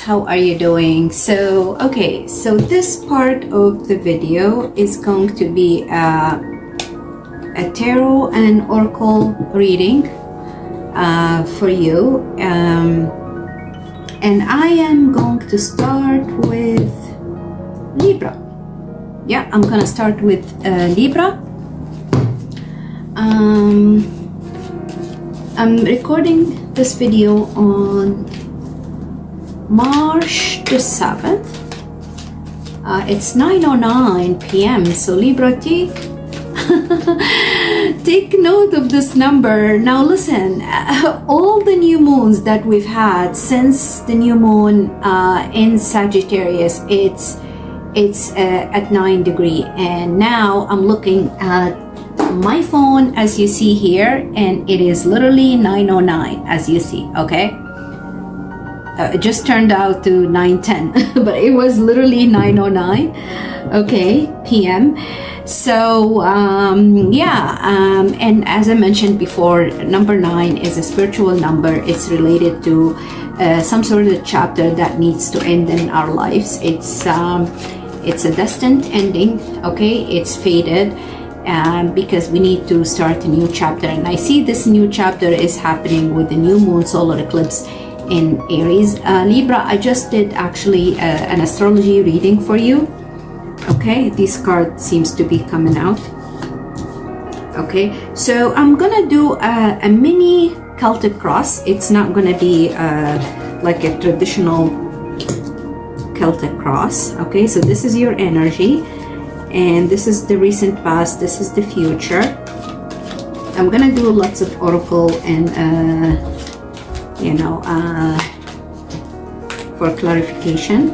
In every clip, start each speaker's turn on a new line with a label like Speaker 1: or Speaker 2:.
Speaker 1: how are you doing? So okay, so this part of the video is going to be a tarot and oracle reading for you, and I am going to start with Libra. Yeah, I'm gonna start with Libra. I'm recording this video on March the 7th. It's 9:09 p.m. So Libra, take note of this number. Now listen, all the new moons that we've had since the new moon in Sagittarius, it's at 9 degrees, and now I'm looking at my phone as you see here, and it is literally 9:09 as you see. Okay, it just turned out to 9:10 but it was literally 9:09 okay p.m. So and as I mentioned before, number 9 is a spiritual number. It's related to some sort of chapter that needs to end in our lives. It's a destined ending. Okay, it's fated, because we need to start a new chapter, and I see this new chapter is happening with the new moon solar eclipse in Aries. Libra, I just did actually an astrology reading for you. Okay, this card seems to be coming out. Okay, so I'm gonna do a mini Celtic cross. It's not gonna be like a traditional Celtic cross. Okay, so this is your energy, and this is the recent past, this is the future. I'm gonna do lots of oracle and for clarification.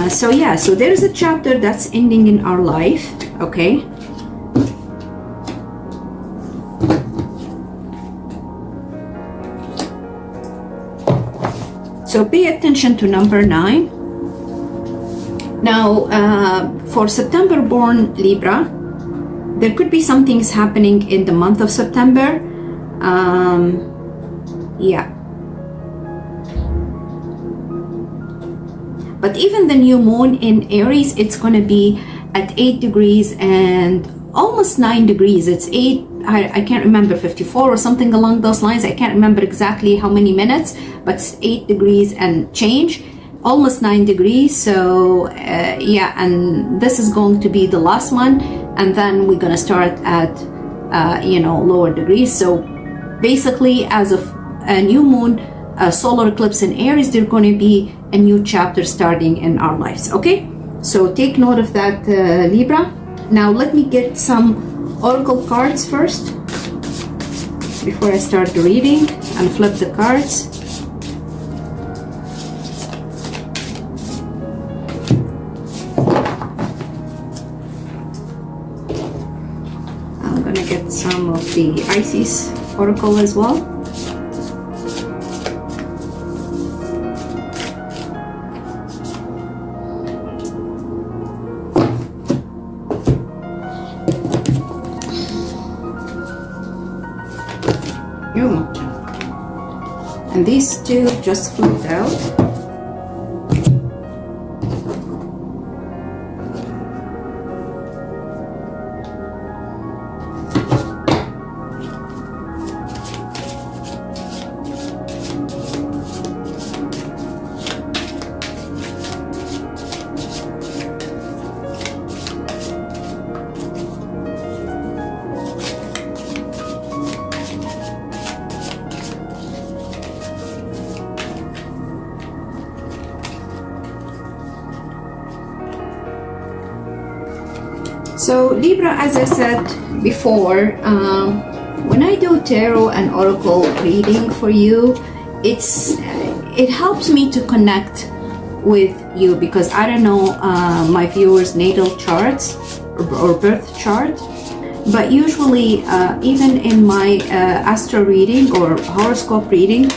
Speaker 1: So there's a chapter that's ending in our life. Okay, so pay attention to number 9. Now, for September born Libra, there could be some things happening in the month of September. But even the new moon in Aries, it's going to be at 8 degrees and almost 9 degrees. It's 8, I can't remember, 54 or something along those lines. I can't remember exactly how many minutes, but it's 8 degrees and change. Almost 9 degrees. So and this is going to be the last one, and then we're going to start at lower degrees. So basically, as of a new moon solar eclipse in Aries, there's going to be a new chapter starting in our lives. Okay, so take note of that, Libra. Now let me get some oracle cards first before I start the reading, and flip the cards. Get some of the Isis oracle as well. And these two just flipped out. So Libra, as I said before, when I do tarot and oracle reading for you, it helps me to connect with you, because I don't know my viewers' natal charts or birth chart, but usually even in my astro reading or horoscope reading,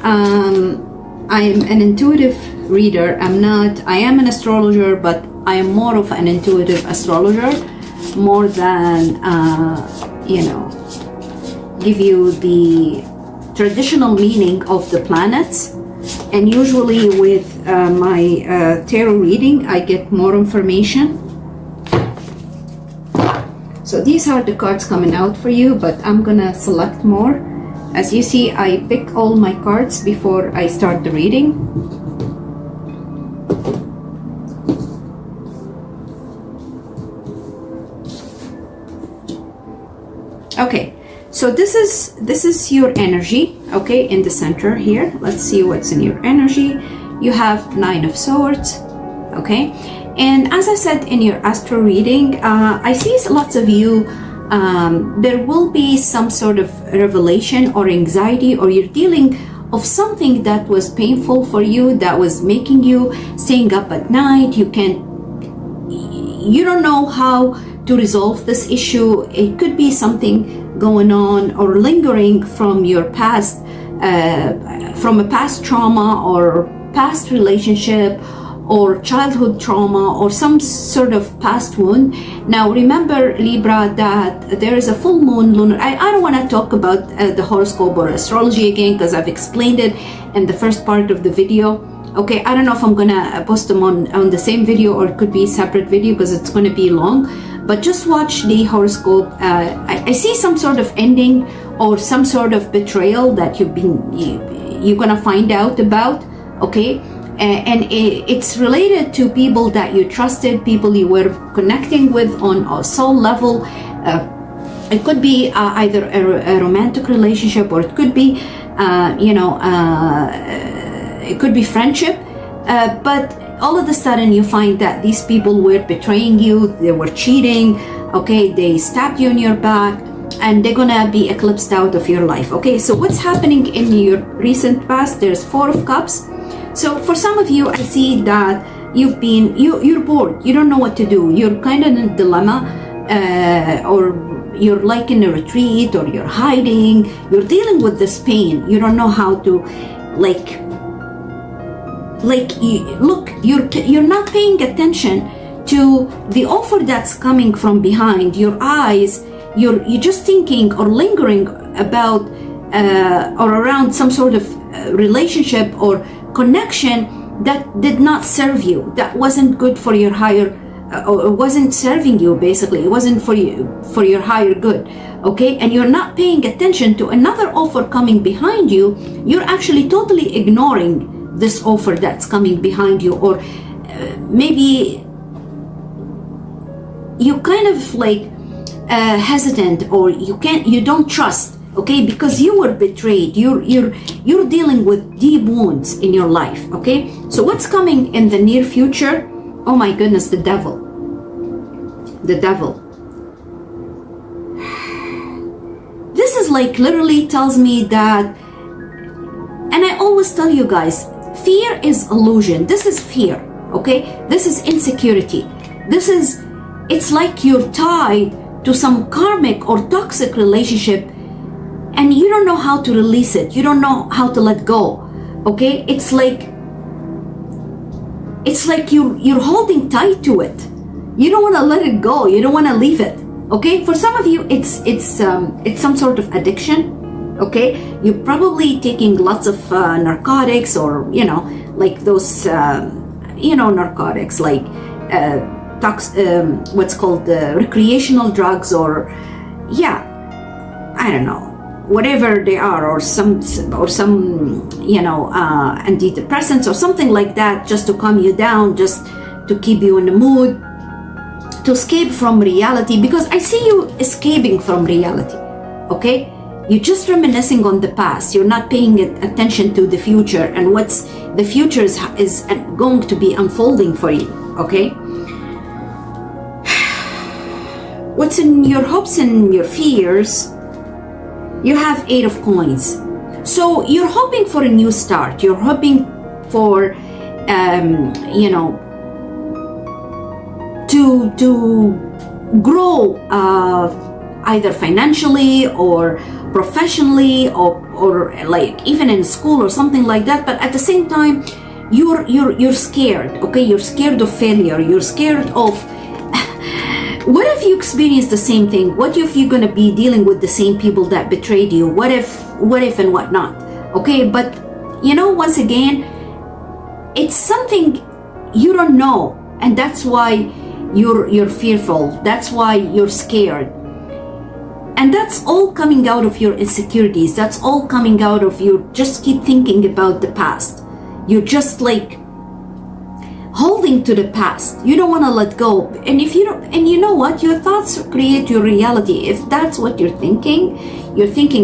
Speaker 1: I'm an intuitive reader. I am an astrologer, but I am more of an intuitive astrologer, more than give you the traditional meaning of the planets. And usually with my tarot reading, I get more information. So these are the cards coming out for you, but I'm gonna select more. As you see, I pick all my cards before I start the reading. Okay, so this is your energy, okay, in the center here. Let's see what's in your energy. You have 9 of Swords, okay, and as I said in your astro reading, I see lots of you. There will be some sort of revelation or anxiety, or you're dealing of something that was painful for you, that was making you staying up at night. You don't know how to resolve this issue. It could be something going on or lingering from your past, from a past trauma or past relationship or childhood trauma or some sort of past wound. Now remember, Libra, that there is a full moon lunar. I don't want to talk about the horoscope or astrology again, because I've explained it in the first part of the video. Okay, I don't know if I'm gonna post them on the same video, or it could be a separate video because it's going to be long. But just watch the horoscope. I see some sort of ending or some sort of betrayal that you're gonna find out about. Okay, and it's related to people that you trusted, people you were connecting with on a soul level. It could be either a romantic relationship, or it could be it could be friendship, but all of a sudden you find that these people were betraying you, they were cheating, okay, they stabbed you in your back, and they're gonna be eclipsed out of your life. Okay, so what's happening in your recent past? There's 4 of Cups. So for some of you, I see that you're bored, you don't know what to do, you're kind of in a dilemma, or you're like in a retreat, or you're hiding, you're dealing with this pain, you don't know how to you're not paying attention to the offer that's coming from behind your eyes. You're just thinking or lingering about or around some sort of relationship or connection that did not serve you, that wasn't good for your higher, or wasn't serving you. Basically, it wasn't for your higher good. Okay, and you're not paying attention to another offer coming behind you. You're actually totally ignoring this offer that's coming behind you, or maybe you kind of hesitant, or you don't trust, okay, because you were betrayed. You're dealing with deep wounds in your life. Okay, so what's coming in the near future? Oh my goodness, the devil. This is literally tells me that, and I always tell you guys, fear is illusion. This is fear, okay? This is insecurity. It's like you're tied to some karmic or toxic relationship, and you don't know how to release it. You don't know how to let go, okay? It's like you're holding tight to it. You don't want to let it go. You don't want to leave it, okay? For some of you, it's some sort of addiction. Okay, you're probably taking lots of narcotics, or those narcotics, like what's called recreational drugs, or I don't know, whatever they are, or some antidepressants or something like that, just to calm you down, just to keep you in the mood, to escape from reality. Because I see you escaping from reality. Okay, you're just reminiscing on the past. You're not paying attention to the future, and what's the future is going to be unfolding for you. Okay, what's in your hopes and your fears? You have 8 of Coins. So you're hoping for a new start. You're hoping for to grow, either financially or professionally, or even in school or something like that. But at the same time, you're scared. Okay, you're scared of failure. You're scared of What if you experience the same thing? What if you're going to be dealing with the same people that betrayed you? What if and whatnot? Okay, but you know, once again, it's something you don't know, and that's why you're fearful. That's why you're scared. And that's all coming out of your insecurities. That's all coming out of you just keep thinking about the past. You're just like holding to the past. You don't want to let go. And if you don't, and you know what, your thoughts create your reality. If that's what you're thinking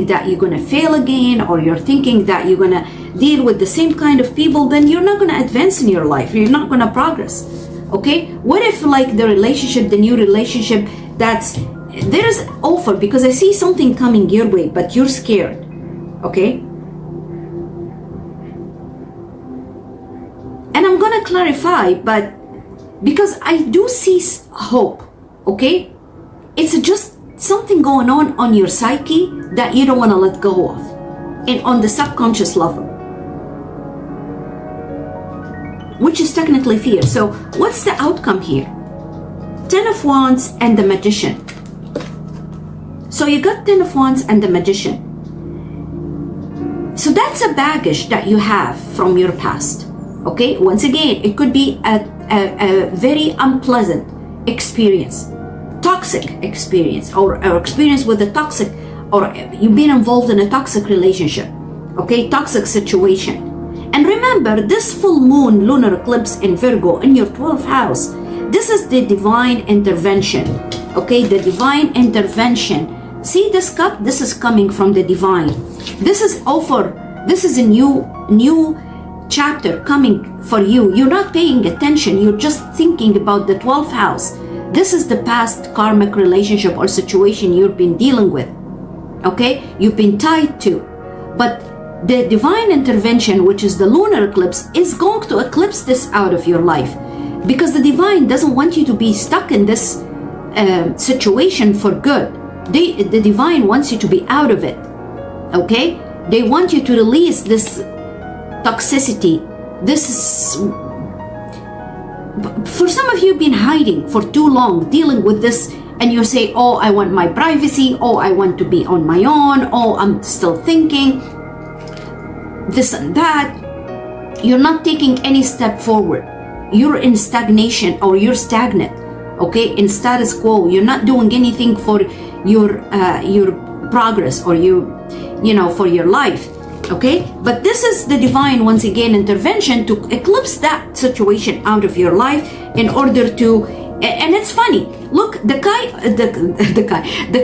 Speaker 1: that you're going to fail again, or you're thinking that you're going to deal with the same kind of people, then you're not going to advance in your life. You're not going to progress. Okay, what if like the new relationship, there's offer, because I see something coming your way, but you're scared. Okay, and I'm gonna clarify, but because I do see hope. Okay, it's just something going on your psyche that you don't want to let go of, and on the subconscious level, which is technically fear. So what's the outcome here? 10 of Wands and the Magician. So you got 10 of Wands and the Magician. So that's a baggage that you have from your past. Okay, once again, it could be a very unpleasant experience, toxic experience, or experience with a toxic, or you've been involved in a toxic relationship. Okay, toxic situation. And remember, this full moon lunar eclipse in Virgo in your 12th house, this is the divine intervention. Okay, the divine intervention. See this cup? This is coming from the divine. This is a new chapter coming for you. You're not paying attention. You're just thinking about the 12th house. This is the past karmic relationship or situation you've been dealing with. Okay, you've been tied to. But the divine intervention, which is the lunar eclipse, is going to eclipse this out of your life, because the divine doesn't want you to be stuck in this situation for good. The divine wants you to be out of it. Okay, they want you to release this toxicity. This is, for some of you, been hiding for too long, dealing with this, and you say, oh, I want my privacy, oh, I want to be on my own, oh, I'm still thinking this and that. You're not taking any step forward. You're in stagnation, or you're stagnant. Okay, in status quo. You're not doing anything for your progress, or for your life. Okay, but this is the divine, once again, intervention to eclipse that situation out of your life, in order to, and it's funny, look, the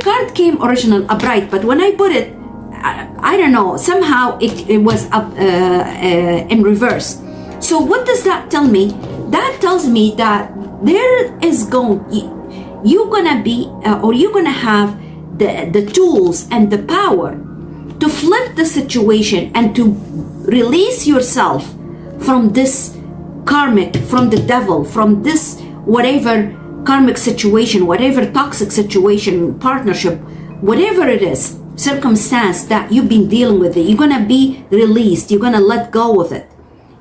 Speaker 1: card came original upright, but when I put it, I don't know, somehow it was up in reverse. So what does that tell me? That tells me that you're gonna be, or you're gonna have the tools and the power to flip the situation and to release yourself from this karmic, from the devil, from this whatever karmic situation, whatever toxic situation, partnership, whatever it is, circumstance that you've been dealing with. You're gonna be released. You're gonna let go of it,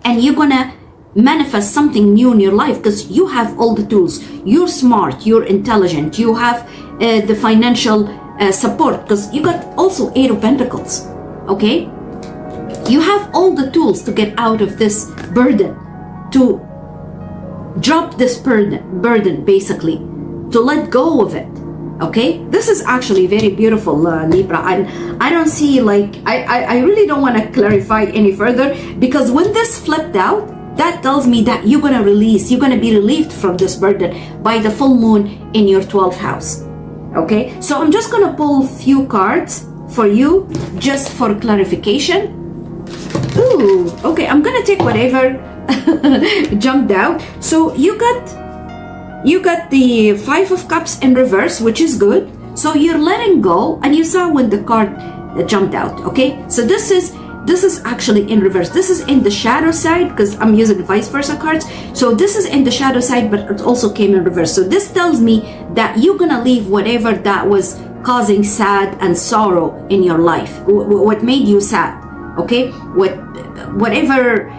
Speaker 1: and you're gonna manifest something new in your life, because you have all the tools. You're smart, you're intelligent, you have the financial support, because you got also 8 of Pentacles. Okay, you have all the tools to get out of this burden, to drop this burden basically, to let go of it. Okay, this is actually very beautiful, Libra. I don't see, like, I really don't want to clarify any further, because when this flipped out, that tells me that you're going to release, you're going to be relieved from this burden by the full moon in your 12th house. Okay, so I'm just going to pull a few cards for you, just for clarification. Ooh, okay, I'm going to take whatever jumped out. So you got the 5 of Cups in reverse, which is good. So you're letting go, and you saw when the card jumped out. Okay, so this is actually in reverse. This is in the shadow side, because I'm using vice versa cards. So this is in the shadow side, but it also came in reverse. So this tells me that you're gonna leave whatever that was causing sad and sorrow in your life, what made you sad. Okay, whatever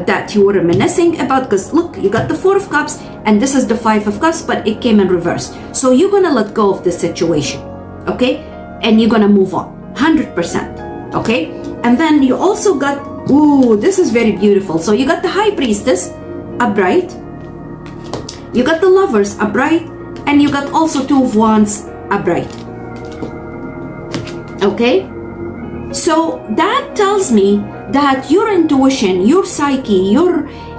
Speaker 1: that you were reminiscing about, because look, you got the 4 of Cups and this is the Five of Cups, but it came in reverse. So you're gonna let go of the situation, okay? And you're gonna move on, 100%, okay? And then you also got, ooh, this is very beautiful. So you got the High Priestess, upright. You got the Lovers, upright. And you got also Two of Wands, upright. Okay? So that tells me that your intuition, your psyche,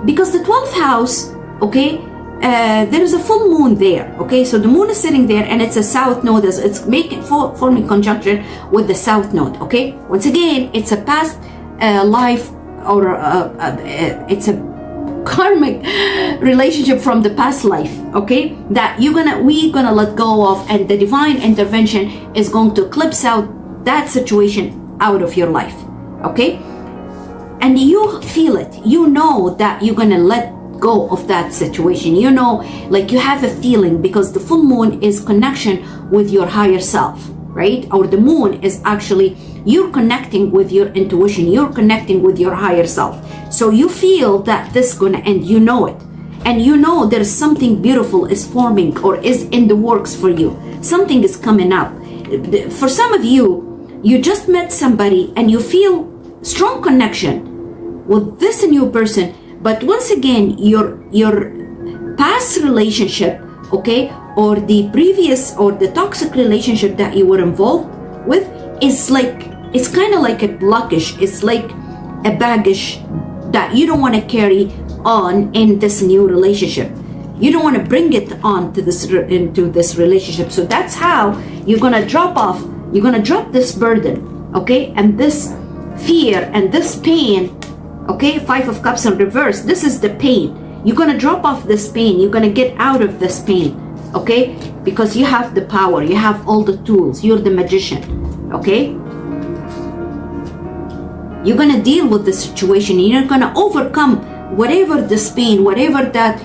Speaker 1: because the 12th house, okay, there is a full moon there, okay? So the moon is sitting there and it's a south node, it's forming conjunction with the south node, okay? Once again, it's a past life, or it's a karmic relationship from the past life, okay? That we're gonna let go of, and the divine intervention is going to eclipse out that situation out of your life, okay? And you feel it, you know that you're gonna let go of that situation, you know, like you have a feeling, because the full moon is connection with your higher self, right? Or the moon is actually, you're connecting with your intuition, you're connecting with your higher self. So you feel that this is gonna end, you know it. And you know there's something beautiful is forming or is in the works for you. Something is coming up. For some of you, you just met somebody and you feel strong connection with this new person, but once again, your past relationship, okay, or the previous or the toxic relationship that you were involved with is like, it's kind of like a blockish, it's like a baggage that you don't want to carry on in this new relationship. You don't want to bring it on to into this relationship. So that's how you're going to drop off, you're going to drop this burden, okay, and this fear and this pain, okay? Five of Cups in reverse, this is the pain. You're going to drop off this pain, you're going to get out of this pain, okay? Because you have the power, you have all the tools, you're the magician, okay? You're going to deal with the situation, you're going to overcome whatever this pain, whatever that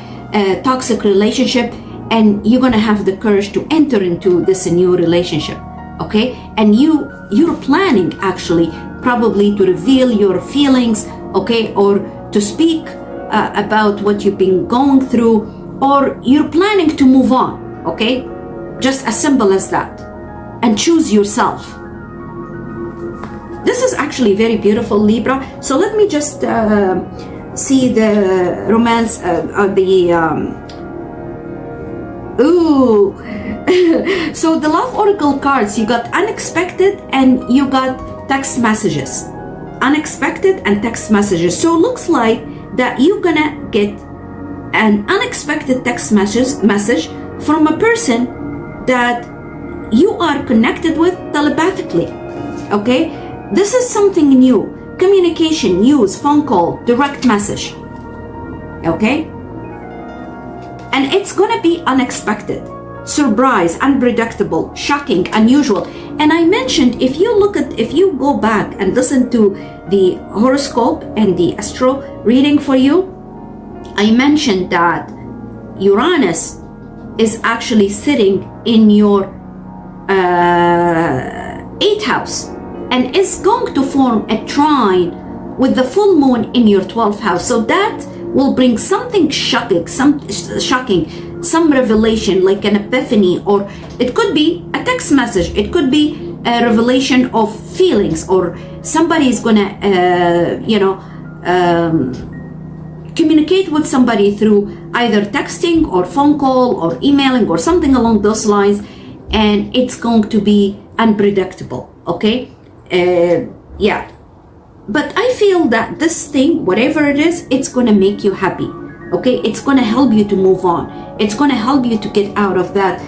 Speaker 1: toxic relationship, and you're going to have the courage to enter into this new relationship, okay? And you're planning actually probably to reveal your feelings, okay, or to speak about what you've been going through, or you're planning to move on, okay? Just as simple as that. And choose yourself. This is actually very beautiful, Libra. So let me just see the romance, ooh. So the Love Oracle cards, you got unexpected and you got text messages. Unexpected and text messages. So it looks like that you're gonna get an unexpected text message from a person that you are connected with telepathically, okay? This is something new. Communication, news, phone call, direct message, okay? And it's gonna be unexpected, surprise, unpredictable, shocking, unusual. And I mentioned, if you go back and listen to the horoscope and the astro reading for you, I mentioned that Uranus is actually sitting in your 8th house and is going to form a trine with the full moon in your 12th house. So that will bring something shocking, some revelation, like an epiphany, or it could be a text message, it could be a revelation of feelings, or somebody is gonna communicate with somebody through either texting or phone call or emailing or something along those lines, and it's going to be unpredictable, okay? Yeah, but I feel that this thing, whatever it is, it's gonna make you happy, okay? It's gonna help you to move on. It's gonna help you to get out of that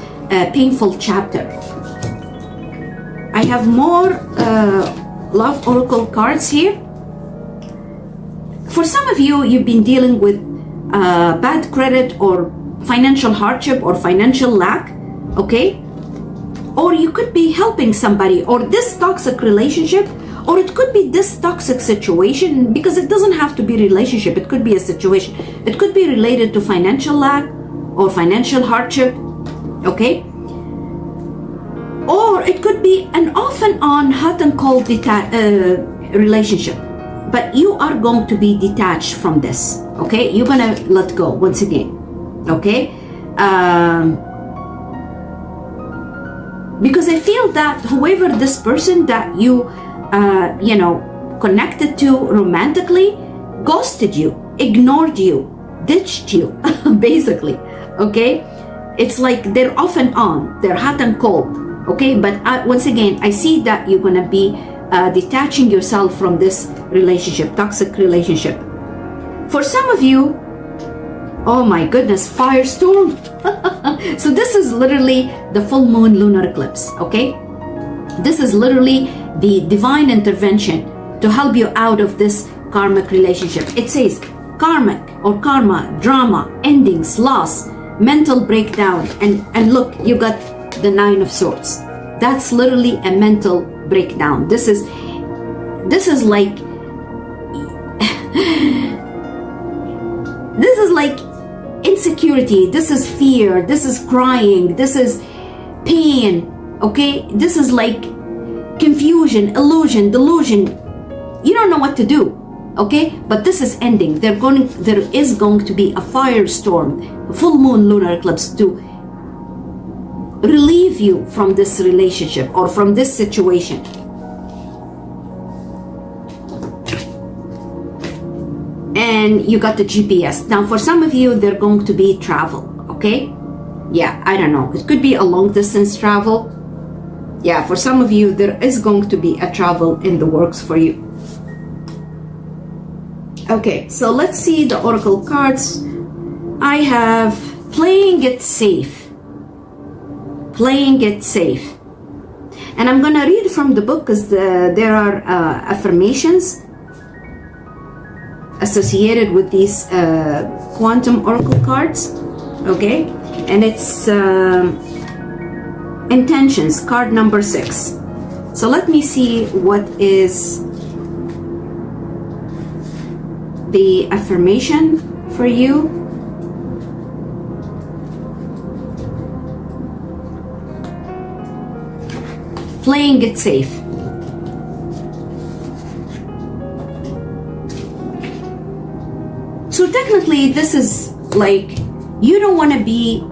Speaker 1: painful chapter. I have more Love Oracle cards here. For some of you, you've been dealing with bad credit or financial hardship or financial lack, okay? Or you could be helping somebody, or this toxic relationship, or it could be this toxic situation, because it doesn't have to be relationship, it could be a situation. It could be related to financial lack or financial hardship, okay? Or it could be an off and on, hot and cold relationship, but you are going to be detached from this, okay? You're gonna let go once again, okay? Because I feel that whoever this person that you, connected to romantically, ghosted you, ignored you, ditched you, basically, okay? It's like they're off and on, they're hot and cold, okay? But once again, I see that you're gonna be detaching yourself from this relationship, toxic relationship. For some of you, oh my goodness, firestorm. So this is literally the full moon lunar eclipse, okay? This is literally the divine intervention to help you out of this karmic relationship. It says karmic or karma, drama, endings, loss, mental breakdown. And look, you got the 9 of swords. That's literally a mental breakdown. This is like this is like insecurity, this is fear, this is crying, this is pain, okay? This is like confusion, illusion, delusion. You don't know what to do, okay? But this is ending. There is going to be a firestorm, full moon lunar eclipse, to relieve you from this relationship or from this situation. And you got the GPS. Now, for some of you, they're going to be travel, okay? Yeah, I don't know. It could be a long distance travel. Yeah, for some of you, there is going to be a travel in the works for you. Okay, so let's see the oracle cards. I have playing it safe. Playing it safe. And I'm going to read from the book because there are affirmations associated with these quantum oracle cards, okay? And it's intentions, card number 6. So let me see what is the affirmation for you. Playing it safe. So technically, this is like you don't want to be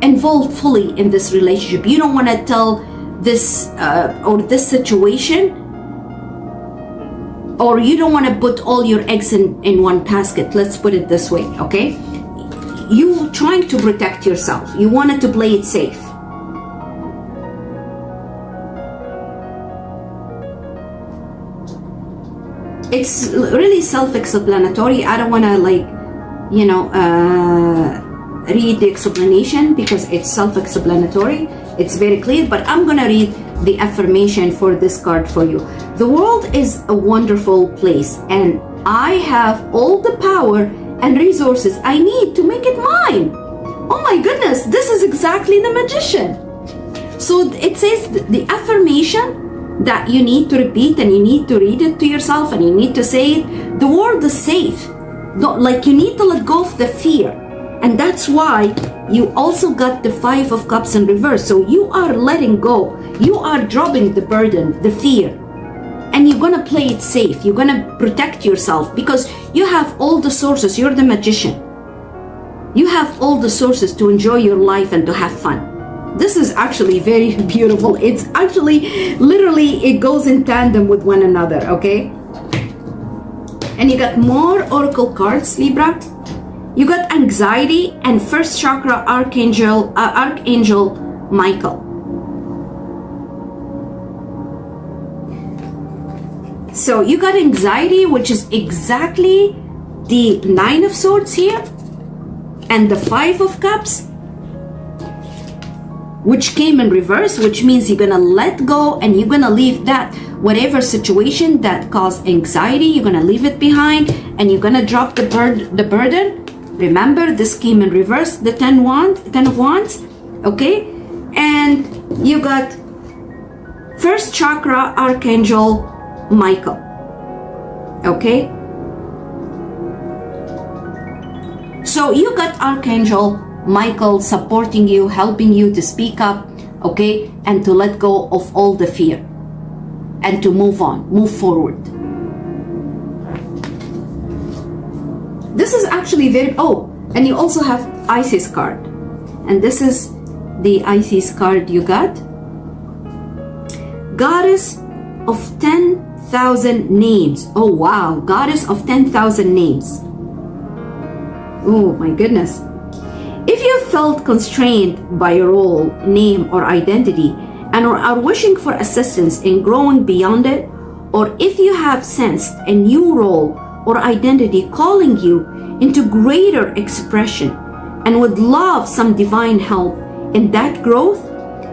Speaker 1: involved fully in this relationship. You don't want to tell this or this situation, or you don't want to put all your eggs in one basket. Let's put it this way, okay? You trying to protect yourself. You wanted to play it safe. It's really self-explanatory. I don't want to read the explanation because it's self-explanatory. It's very clear, but I'm going to read the affirmation for this card for you. The world is a wonderful place and I have all the power and resources I need to make it mine. Oh my goodness, this is exactly the Magician. So it says the affirmation that you need to repeat and you need to read it to yourself and you need to say it. The world is safe. Like you need to let go of the fear. And that's why you also got the 5 of Cups in reverse. So you are letting go. You are dropping the burden, the fear. And you're going to play it safe. You're going to protect yourself because you have all the sources. You're the Magician. You have all the sources to enjoy your life and to have fun. This is actually very beautiful. It's actually, literally, it goes in tandem with one another, okay? And you got more oracle cards, Libra. You got anxiety and first chakra Archangel Michael. So you got anxiety, which is exactly the 9 of Swords here, and the 5 of Cups, which came in reverse, which means you're gonna let go and you're gonna leave that whatever situation that caused anxiety, you're gonna leave it behind and you're gonna drop the burden. Remember, this came in reverse, the 10 of Wands, okay? And you got first chakra Archangel Michael, okay? So you got Archangel Michael supporting you, helping you to speak up, okay, and to let go of all the fear and to move on, move forward. This is actually very, oh, and you also have Isis card. And this is the Isis card you got. Goddess of 10,000 names. Oh wow, Goddess of 10,000 names. Oh my goodness. If you felt constrained by your role, name, or identity, and are wishing for assistance in growing beyond it, or if you have sensed a new role or identity calling you into greater expression and would love some divine help in that growth,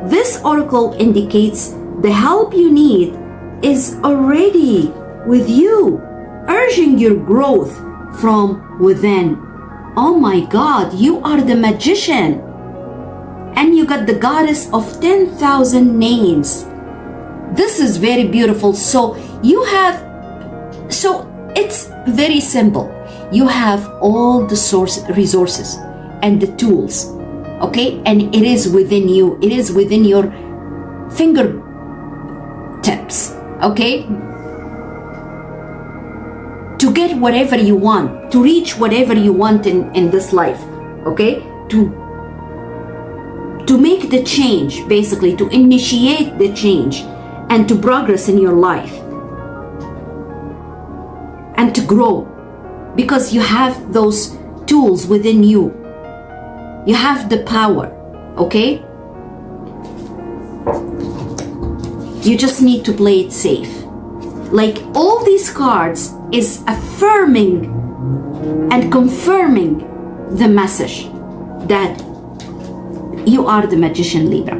Speaker 1: this oracle indicates the help you need is already with you, urging your growth from within. Oh my God, you are the magician. And you got the Goddess of 10,000 names. This is very beautiful. So you have, so it's very simple. You have all the resources and the tools, okay? And it is within you. It is within your fingertips, okay? To get whatever you want, to reach whatever you want in this life, okay? To make the change, basically, to initiate the change and to progress in your life and to grow, because you have those tools within you. You have the power, okay? You just need to play it safe. Like all these cards is affirming and confirming the message that you are the magician, Libra,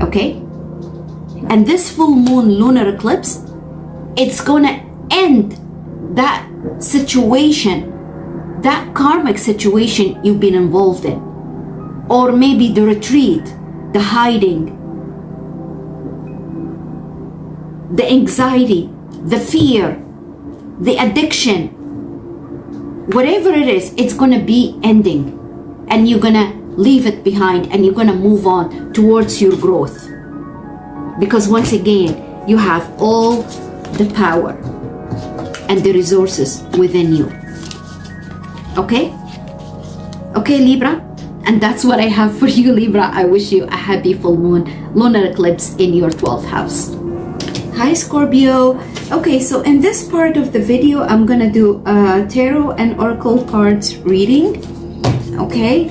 Speaker 1: okay? And this full moon lunar eclipse, it's gonna end that situation, that karmic situation you've been involved in, or maybe the retreat, the hiding, the anxiety, the fear, the addiction, whatever it is, it's gonna be ending, and you're gonna leave it behind and you're gonna move on towards your growth, because once again you have all the power and the resources within you, okay Libra? And that's what I have for you, Libra. I wish you a happy full moon lunar eclipse in your 12th house. Hi Scorpio. Okay, so in this part of the video I'm gonna do a tarot and oracle cards reading, okay?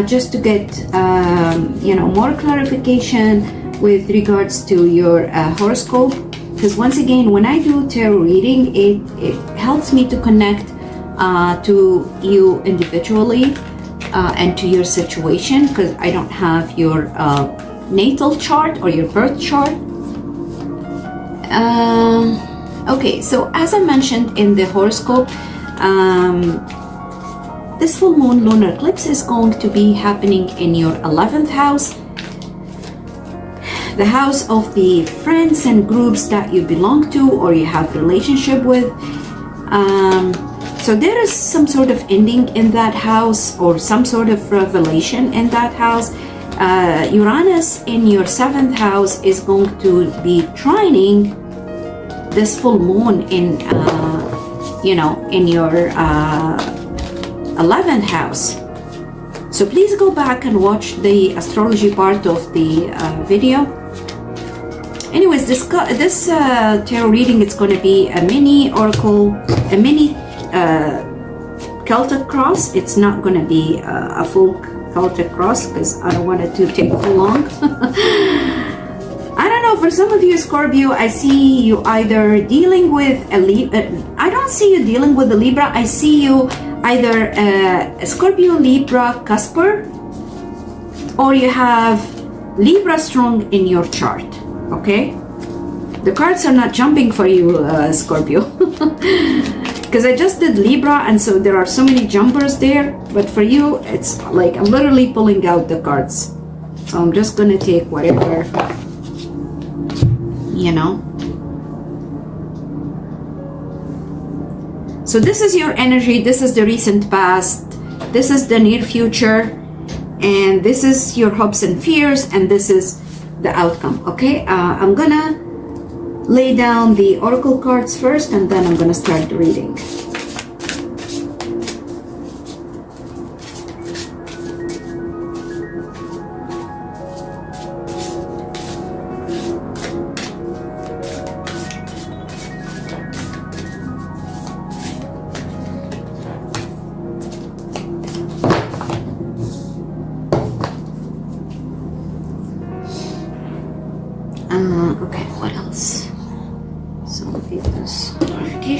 Speaker 1: Just to get more clarification with regards to your horoscope, because once again when I do tarot reading, it helps me to connect to you individually and to your situation, because I don't have your natal chart or your birth chart. Okay, so as I mentioned in the horoscope, this full moon lunar eclipse is going to be happening in your 11th house, the house of the friends and groups that you belong to or you have relationship with. So there is some sort of ending in that house or some sort of revelation in that house. Uranus in your 7th house is going to be trining this full moon in your 11th house. So please go back and watch the astrology part of the video. Anyways, this tarot reading, it's going to be a mini oracle, a mini Celtic cross. It's not going to be a full Celtic cross because I don't want it to take too long. I don't know, for some of you Scorpio, I see you either dealing with a Libra. I don't see you dealing with a Libra. I see you either a Scorpio Libra cusper, or you have Libra strong in your chart, okay? The cards are not jumping for you, Scorpio, because I just did Libra, and so there are so many jumpers there, but for you it's like I'm literally pulling out the cards. So I'm just gonna take whatever, So this is your energy, this is the recent past, this is the near future, and this is your hopes and fears, and this is the outcome, okay? I'm gonna lay down the oracle cards first, and then I'm gonna start the reading.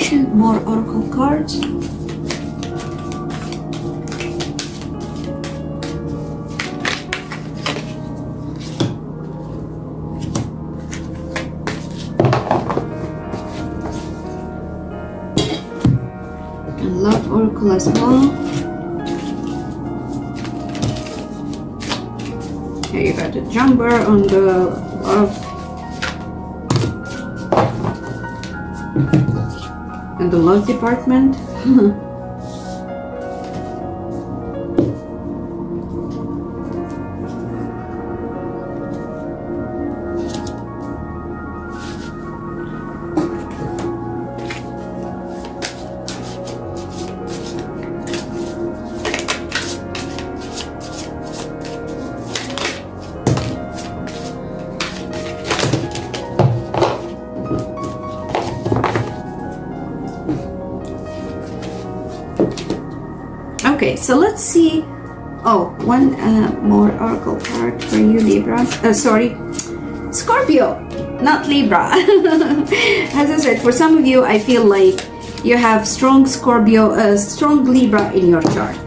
Speaker 1: confirmation, more oracle cards. And love oracle as well. Here you got the jumper on the love and the love department. Okay, so let's see. Oh, one more oracle card for you, Libra. Sorry, Scorpio, not Libra. As I said, for some of you, I feel like you have strong Scorpio, strong Libra in your chart.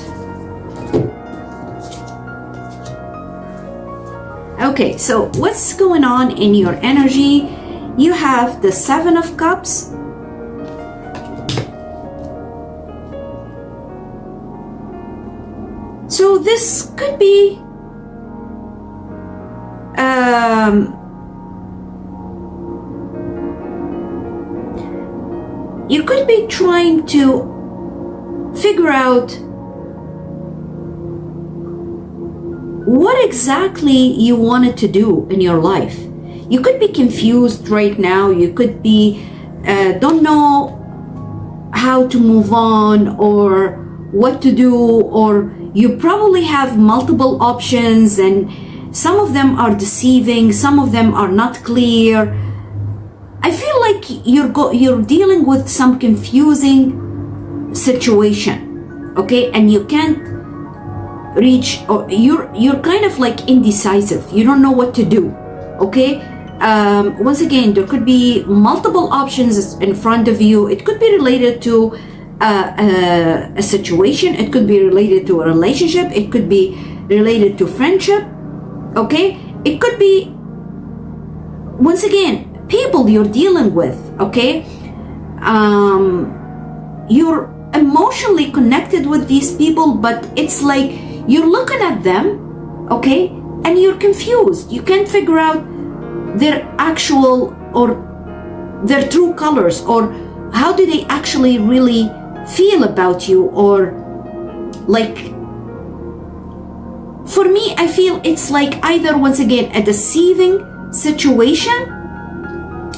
Speaker 1: Okay, so what's going on in your energy? You have the Seven of Cups. So this could be you could be trying to figure out what exactly you wanted to do in your life. You could be confused right now. You could be don't know how to move on or what to do, or you probably have multiple options and some of them are deceiving, some of them are not clear. I feel like you're dealing with some confusing situation, okay? And you can't reach, or you're kind of like indecisive. You don't know what to do, okay? Once again, there could be multiple options in front of you. It could be related to a situation, it could be related to a relationship, it could be related to friendship, okay? It could be, once again, people you're dealing with, okay? You're emotionally connected with these people, but it's like you're looking at them, okay, and you're confused. You can't figure out their actual or their true colors, or how do they actually really feel about you, or like, for me, I feel it's like either, once again, a deceiving situation,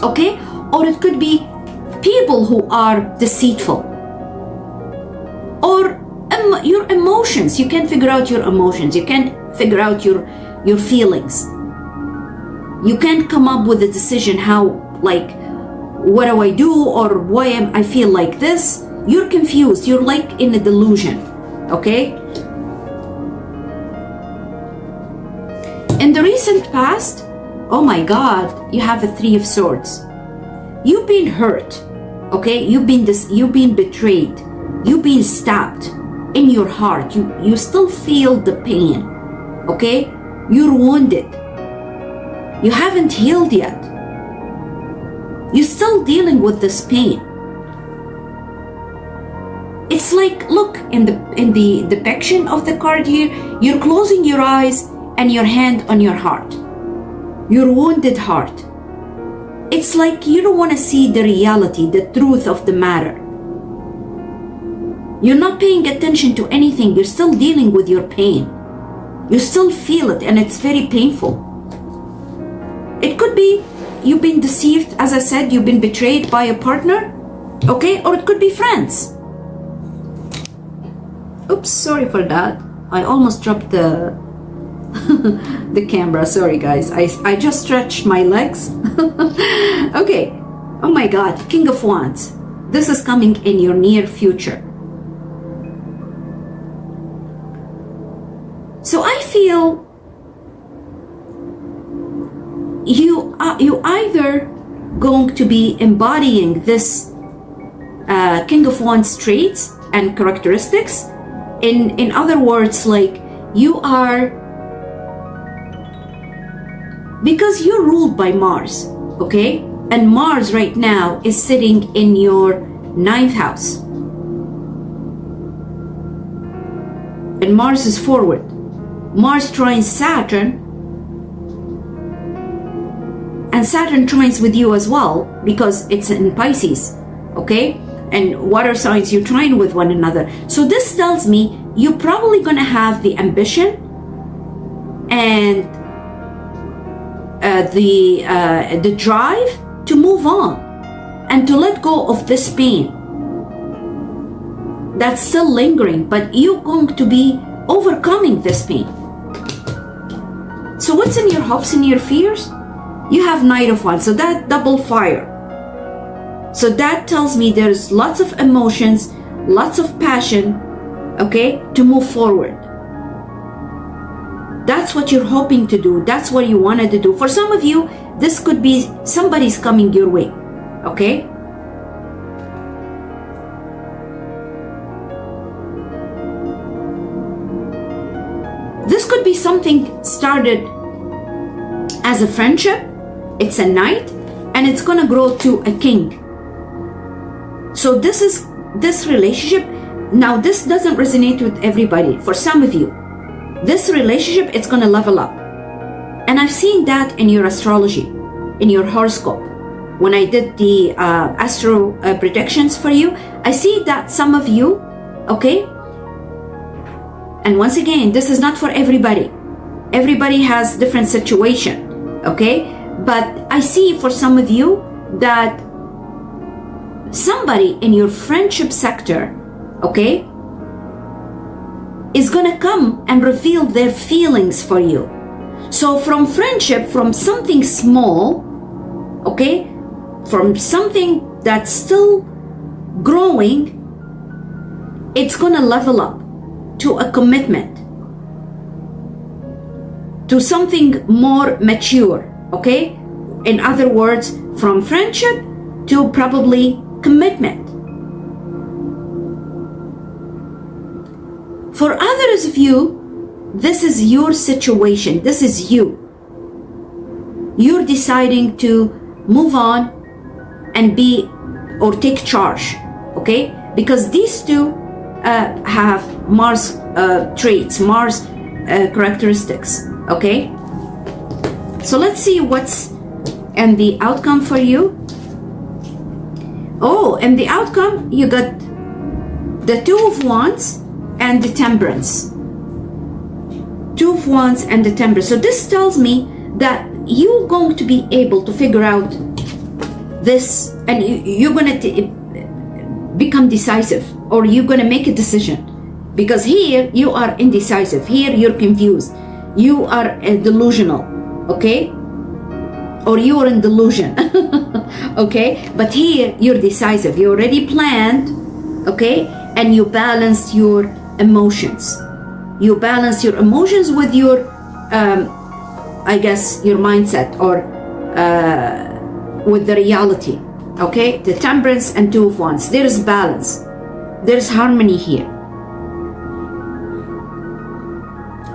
Speaker 1: okay, or it could be people who are deceitful, or your emotions. You can't figure out your emotions. You can't figure out your feelings. You can't come up with a decision how, like, what do I do, or why am I feel like this? You're confused. You're like in a delusion, okay? In the recent past, oh my God, you have a Three of Swords. You've been hurt, okay? You've been betrayed. You've been stabbed in your heart. You still feel the pain, okay? You're wounded. You haven't healed yet. You're still dealing with this pain. It's like, look, in the depiction of the card here, you're closing your eyes and your hand on your heart, your wounded heart. It's like you don't want to see the reality, the truth of the matter. You're not paying attention to anything. You're still dealing with your pain. You still feel it, and it's very painful. It could be you've been deceived, as I said, you've been betrayed by a partner, okay? Or it could be friends. Oops, sorry for that. I almost dropped the the camera. Sorry guys, I just stretched my legs. Okay, oh my God, King of Wands. This is coming in your near future. So I feel you either going to be embodying this King of Wands traits and characteristics. In other words, like you are, because you're ruled by Mars, okay? And Mars right now is sitting in your 9th house. And Mars is forward. Mars trines Saturn, and Saturn trines with you as well because it's in Pisces, okay? And water signs, you trine with one another. So this tells me you're probably gonna have the ambition and the drive to move on and to let go of this pain that's still lingering, but you're going to be overcoming this pain. So what's in your hopes and your fears? You have Knight of Wands, so that double fire. So that tells me there's lots of emotions, lots of passion, okay, to move forward. That's what you're hoping to do. That's what you wanted to do. For some of you, this could be somebody's coming your way, okay? This could be something started as a friendship. It's a knight, and it's gonna grow to a king. So this relationship, now this doesn't resonate with everybody. For some of you, this relationship, it's gonna level up. And I've seen that in your astrology, in your horoscope. When I did the astro predictions for you, I see that some of you, okay? And once again, this is not for everybody. Everybody has different situation, okay? But I see for some of you that somebody in your friendship sector, okay, is gonna come and reveal their feelings for you. So from friendship, from something small, okay, from something that's still growing, it's gonna level up to a commitment, to something more mature, okay? In other words, from friendship to probably commitment. For others of you, this is your situation. This is you. You're deciding to move on and be or take charge, okay? Because these two have Mars traits, Mars characteristics, okay? So let's see what's and the outcome for you. Oh, and the outcome, you got the Two of Wands and the Temperance. Two of Wands and the Temperance. So this tells me that you're going to be able to figure out this, and you're going to become decisive, or you're going to make a decision. Because here you are indecisive. Here you're confused. You are delusional, okay? Or you're in delusion, okay? But here you're decisive. You already planned, okay? And you balanced your emotions. You balance your emotions with your, I guess, your mindset, or with the reality, okay? The Temperance and Two of Wands. There's balance. There's harmony here.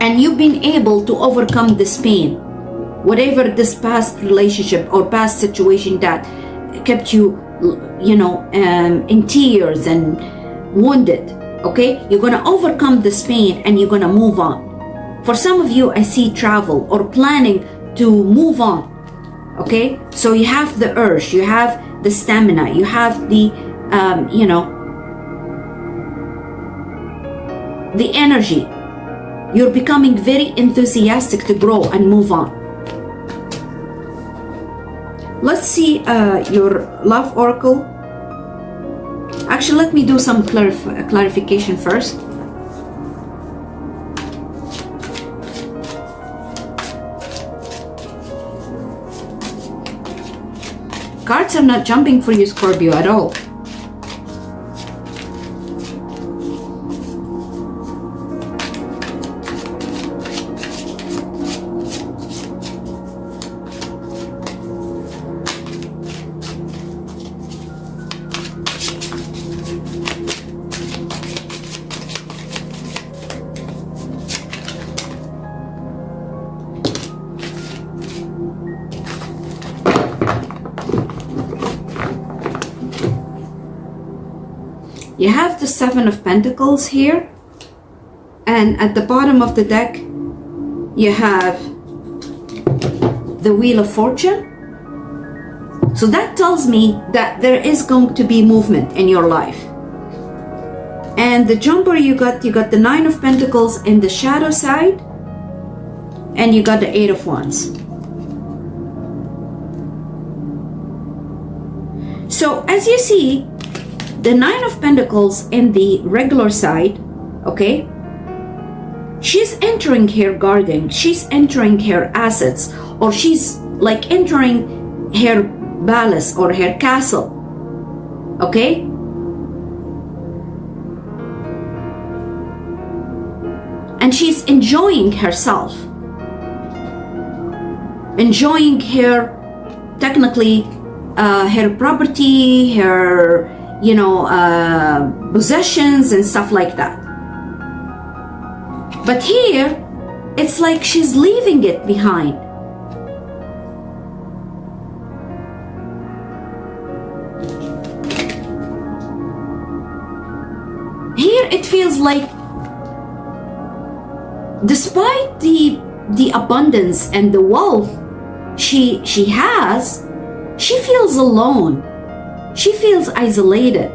Speaker 1: And you've been able to overcome this pain. Whatever this past relationship or past situation that kept you, in tears and wounded, okay? You're gonna overcome this pain and you're gonna move on. For some of you, I see travel or planning to move on, okay? So you have the urge, you have the stamina, you have the, the energy. You're becoming very enthusiastic to grow and move on. Let's see your love oracle. Actually, let me do some clarification first. Cards are not jumping for you, Scorpio, at all. You have the Seven of Pentacles here, and at the bottom of the deck you have the Wheel of Fortune. So that tells me that there is going to be movement in your life. And the jumper you got the Nine of Pentacles in the shadow side, and you got the Eight of Wands. So as you see, the Nine of Pentacles in the regular side, okay, she's entering her garden, she's entering her assets, or she's like entering her palace or her castle, okay? And she's enjoying herself, enjoying her, technically, her property, her, possessions and stuff like that. But here, it's like she's leaving it behind. Here, it feels like, despite the abundance and the wealth she has, she feels alone. She feels isolated.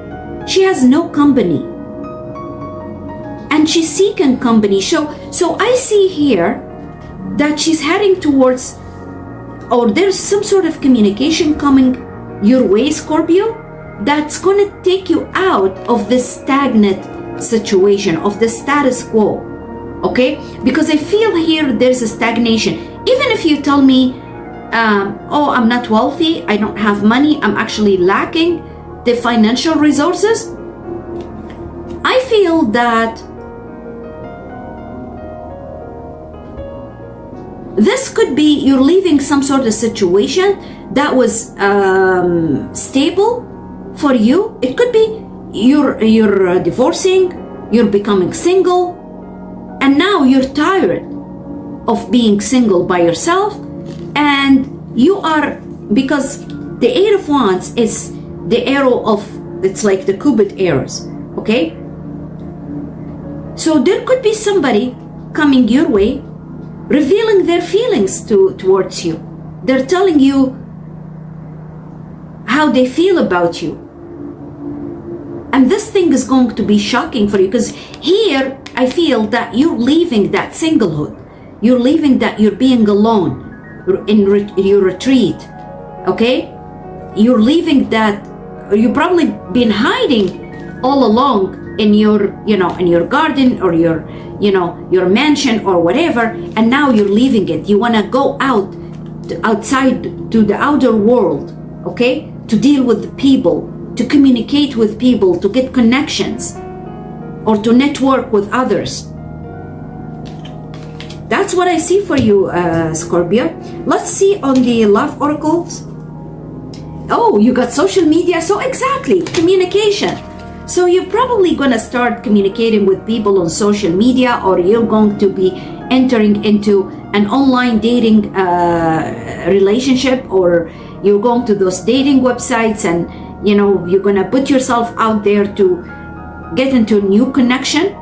Speaker 1: She has no company. And she's seeking company. So I see here that she's heading towards, or there's some sort of communication coming your way, Scorpio, that's going to take you out of this stagnant situation, of the status quo. Okay? Because I feel here there's a stagnation. Even if you tell me, oh, I'm not wealthy, I don't have money, I'm actually lacking the financial resources, I feel that this could be you're leaving some sort of situation that was stable for you. It could be you're divorcing, you're becoming single, and now you're tired of being single by yourself, and you are, because the Eight of Wands is the arrow of, it's like the Cupid arrows, okay? So there could be somebody coming your way, revealing their feelings towards you. They're telling you how they feel about you. And this thing is going to be shocking for you, because here I feel that you're leaving that singlehood. You're leaving that you're being alone in your retreat, okay? You're leaving that, you've probably been hiding all along in your, in your garden or your, your mansion or whatever, and now you're leaving it. You want to go outside to the outer world, okay? To deal with the people, to communicate with people, to get connections, or to network with others. That's what I see for you, Scorpio. Let's see on the love oracles. Oh, you got social media. So exactly, communication. So you're probably going to start communicating with people on social media, or you're going to be entering into an online dating relationship, or you're going to those dating websites, and you're going to put yourself out there to get into a new connection,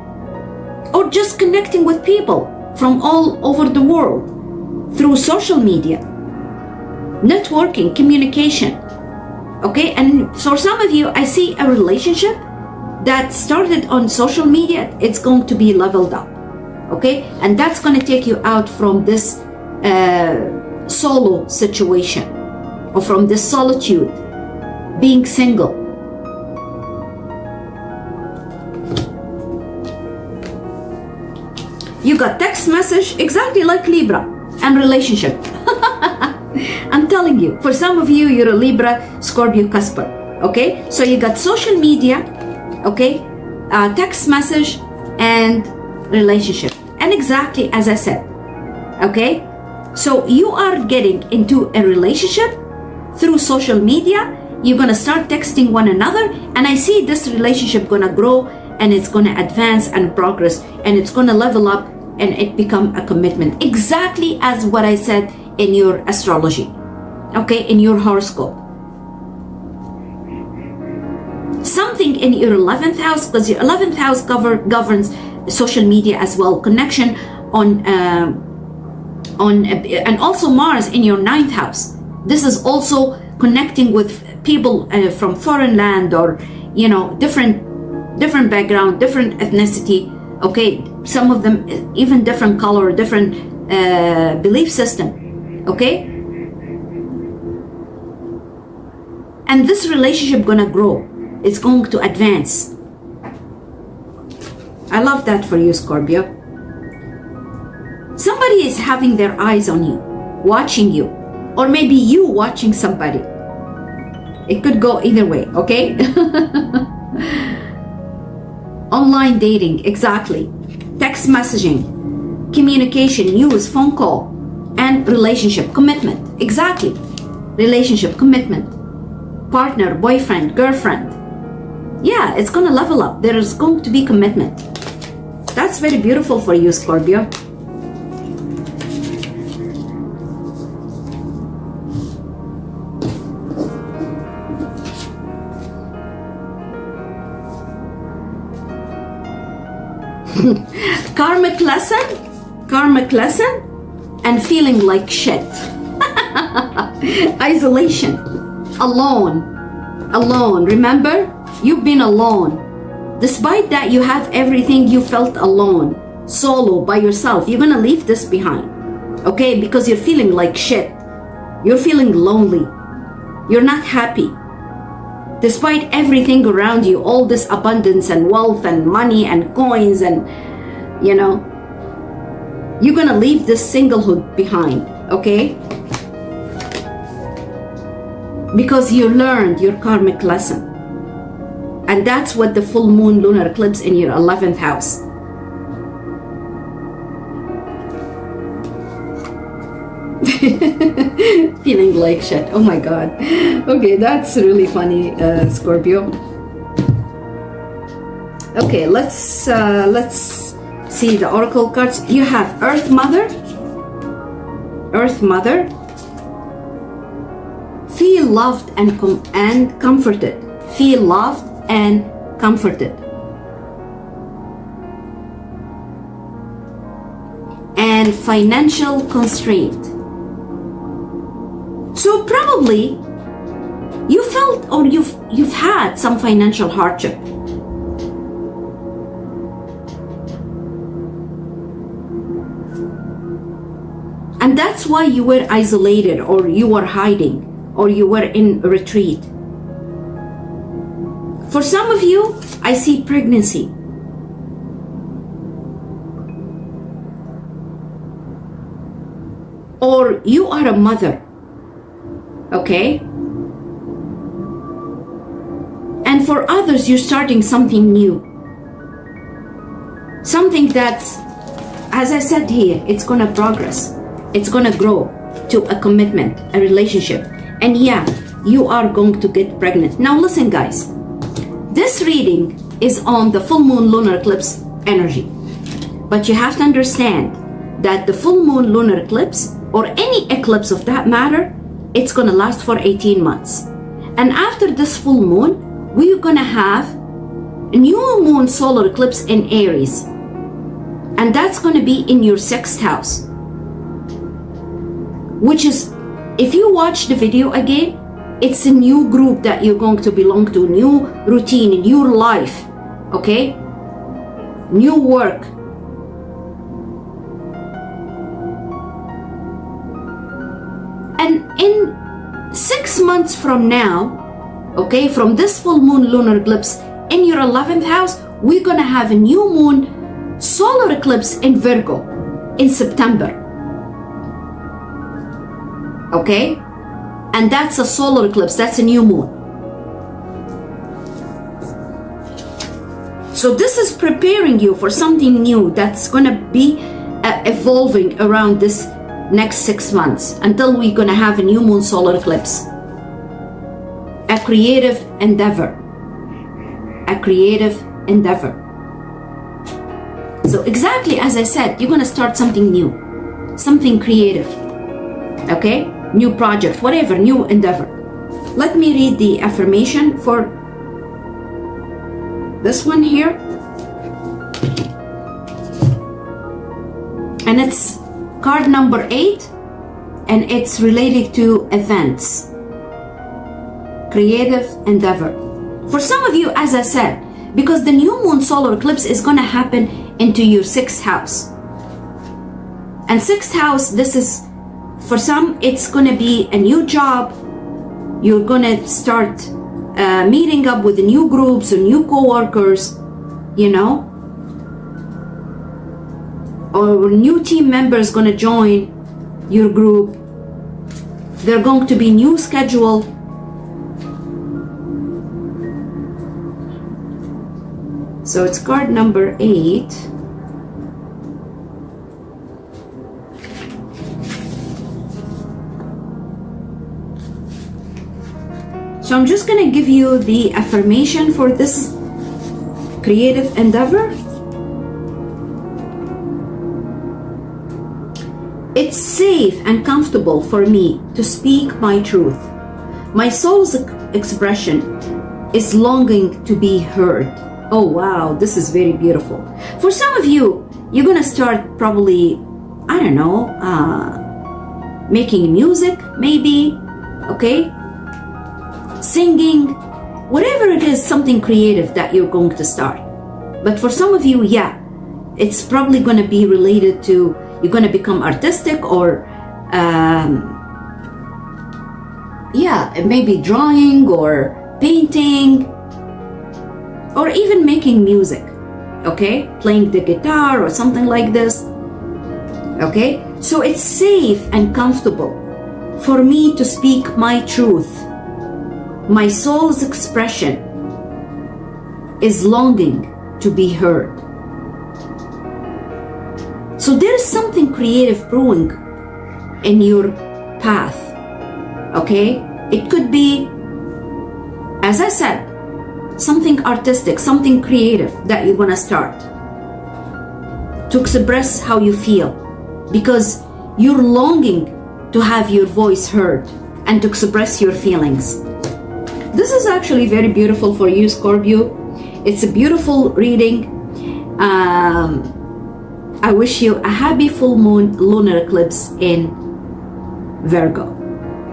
Speaker 1: or just connecting with people from all over the world through social media, networking, communication. Okay, and for some of you, I see a relationship that started on social media. It's going to be leveled up, okay? And that's going to take you out from this solo situation, or from this solitude, being single. You got text message, exactly like Libra, and relationship. I'm telling you, for some of you, you're a Libra, Scorpio, Casper, okay? So you got social media, okay, text message, and relationship. And exactly as I said, okay? So you are getting into a relationship through social media. You're going to start texting one another, and I see this relationship going to grow, and it's going to advance and progress, and it's going to level up, and it become a commitment, exactly as what I said in your astrology, okay, in your horoscope. something in your 11th house, because your 11th house governs social media as well, connection on and also Mars in your 9th house. This is also connecting with people from foreign land, or different background, different ethnicity. Okay, some of them even different color, different belief system. Okay, and this relationship gonna grow. It's going to advance. I love that for you, Scorpio. Somebody is having their eyes on you, watching you, or maybe you watching somebody. It could go either way, okay? Online dating, exactly. Text messaging, communication, news, phone call, and relationship, commitment, exactly. Relationship, commitment, partner, boyfriend, girlfriend. Yeah, it's gonna level up. There is going to be commitment. That's very beautiful for you, Scorpio. Karmic lesson, and feeling like shit. Isolation, alone. Remember, you've been alone. Despite that you have everything, you felt alone, solo, by yourself. You're gonna leave this behind, okay? Because you're feeling like shit. You're feeling lonely. You're not happy. Despite everything around you, all this abundance and wealth and money and coins and, you're gonna leave this singlehood behind, okay? Because you learned your karmic lesson. And that's what the full moon lunar eclipse in your 11th house. Feeling like shit. Oh my God. Okay, that's really funny, Scorpio. Okay, let's see the oracle cards. You have Earth Mother. Feel loved and comforted. Feel loved and comforted. And financial constraint. So probably you felt, or you've had some financial hardship. And that's why you were isolated, or you were hiding, or you were in retreat. For some of you, I see pregnancy. Or you are a mother, okay? And for others, you're starting something new. Something that, as I said here, it's gonna progress. It's gonna grow to a commitment, a relationship. And yeah, you are going to get pregnant. Now listen, guys. This reading is on the full moon lunar eclipse energy. But you have to understand that the full moon lunar eclipse, or any eclipse of that matter, it's gonna last for 18 months. And after this full moon, we're gonna have a new moon solar eclipse in Aries. And that's gonna be in your 6th house. Which is, if you watch the video again, it's a new group that you're going to belong to, new routine, new life, okay? New work. And in 6 months from now, okay, from this full moon lunar eclipse in your 11th house, we're gonna have a new moon solar eclipse in Virgo in September. Okay? And that's a solar eclipse, that's a new moon. So this is preparing you for something new that's gonna be evolving around this next 6 months until we're gonna have a new moon solar eclipse. A creative endeavor. So exactly as I said, you're gonna start something new, something creative, okay? New project, whatever, new endeavor. Let me read the affirmation for this one here, and it's card number 8, and it's related to events, creative endeavor. For some of you, as I said, because the new moon solar eclipse is going to happen into your 6th house. And 6th house, this is, for some, it's going to be a new job. You're going to start meeting up with new groups or new co-workers, you know, or new team members going to join your group. They're going to be new schedule. So it's card number 8. So I'm just going to give you the affirmation for this creative endeavor. It's safe and comfortable for me to speak my truth. My soul's expression is longing to be heard. Oh wow, this is very beautiful. For some of you, you're gonna start probably, I don't know, making music maybe, okay? Singing, whatever it is, something creative that you're going to start. But for some of you, yeah, it's probably gonna be related to, you're gonna become artistic or, yeah, maybe drawing or painting, or even making music, okay? Playing the guitar or something like this, okay? So it's safe and comfortable for me to speak my truth. My soul's expression is longing to be heard. So there is something creative brewing in your path, okay? It could be, as I said, something artistic, something creative that you're gonna start to express how you feel, because you're longing to have your voice heard and to express your feelings. This is actually very beautiful for you, Scorpio. It's a beautiful reading. I wish you a happy full moon lunar eclipse in Virgo,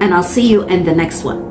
Speaker 1: and I'll see you in the next one.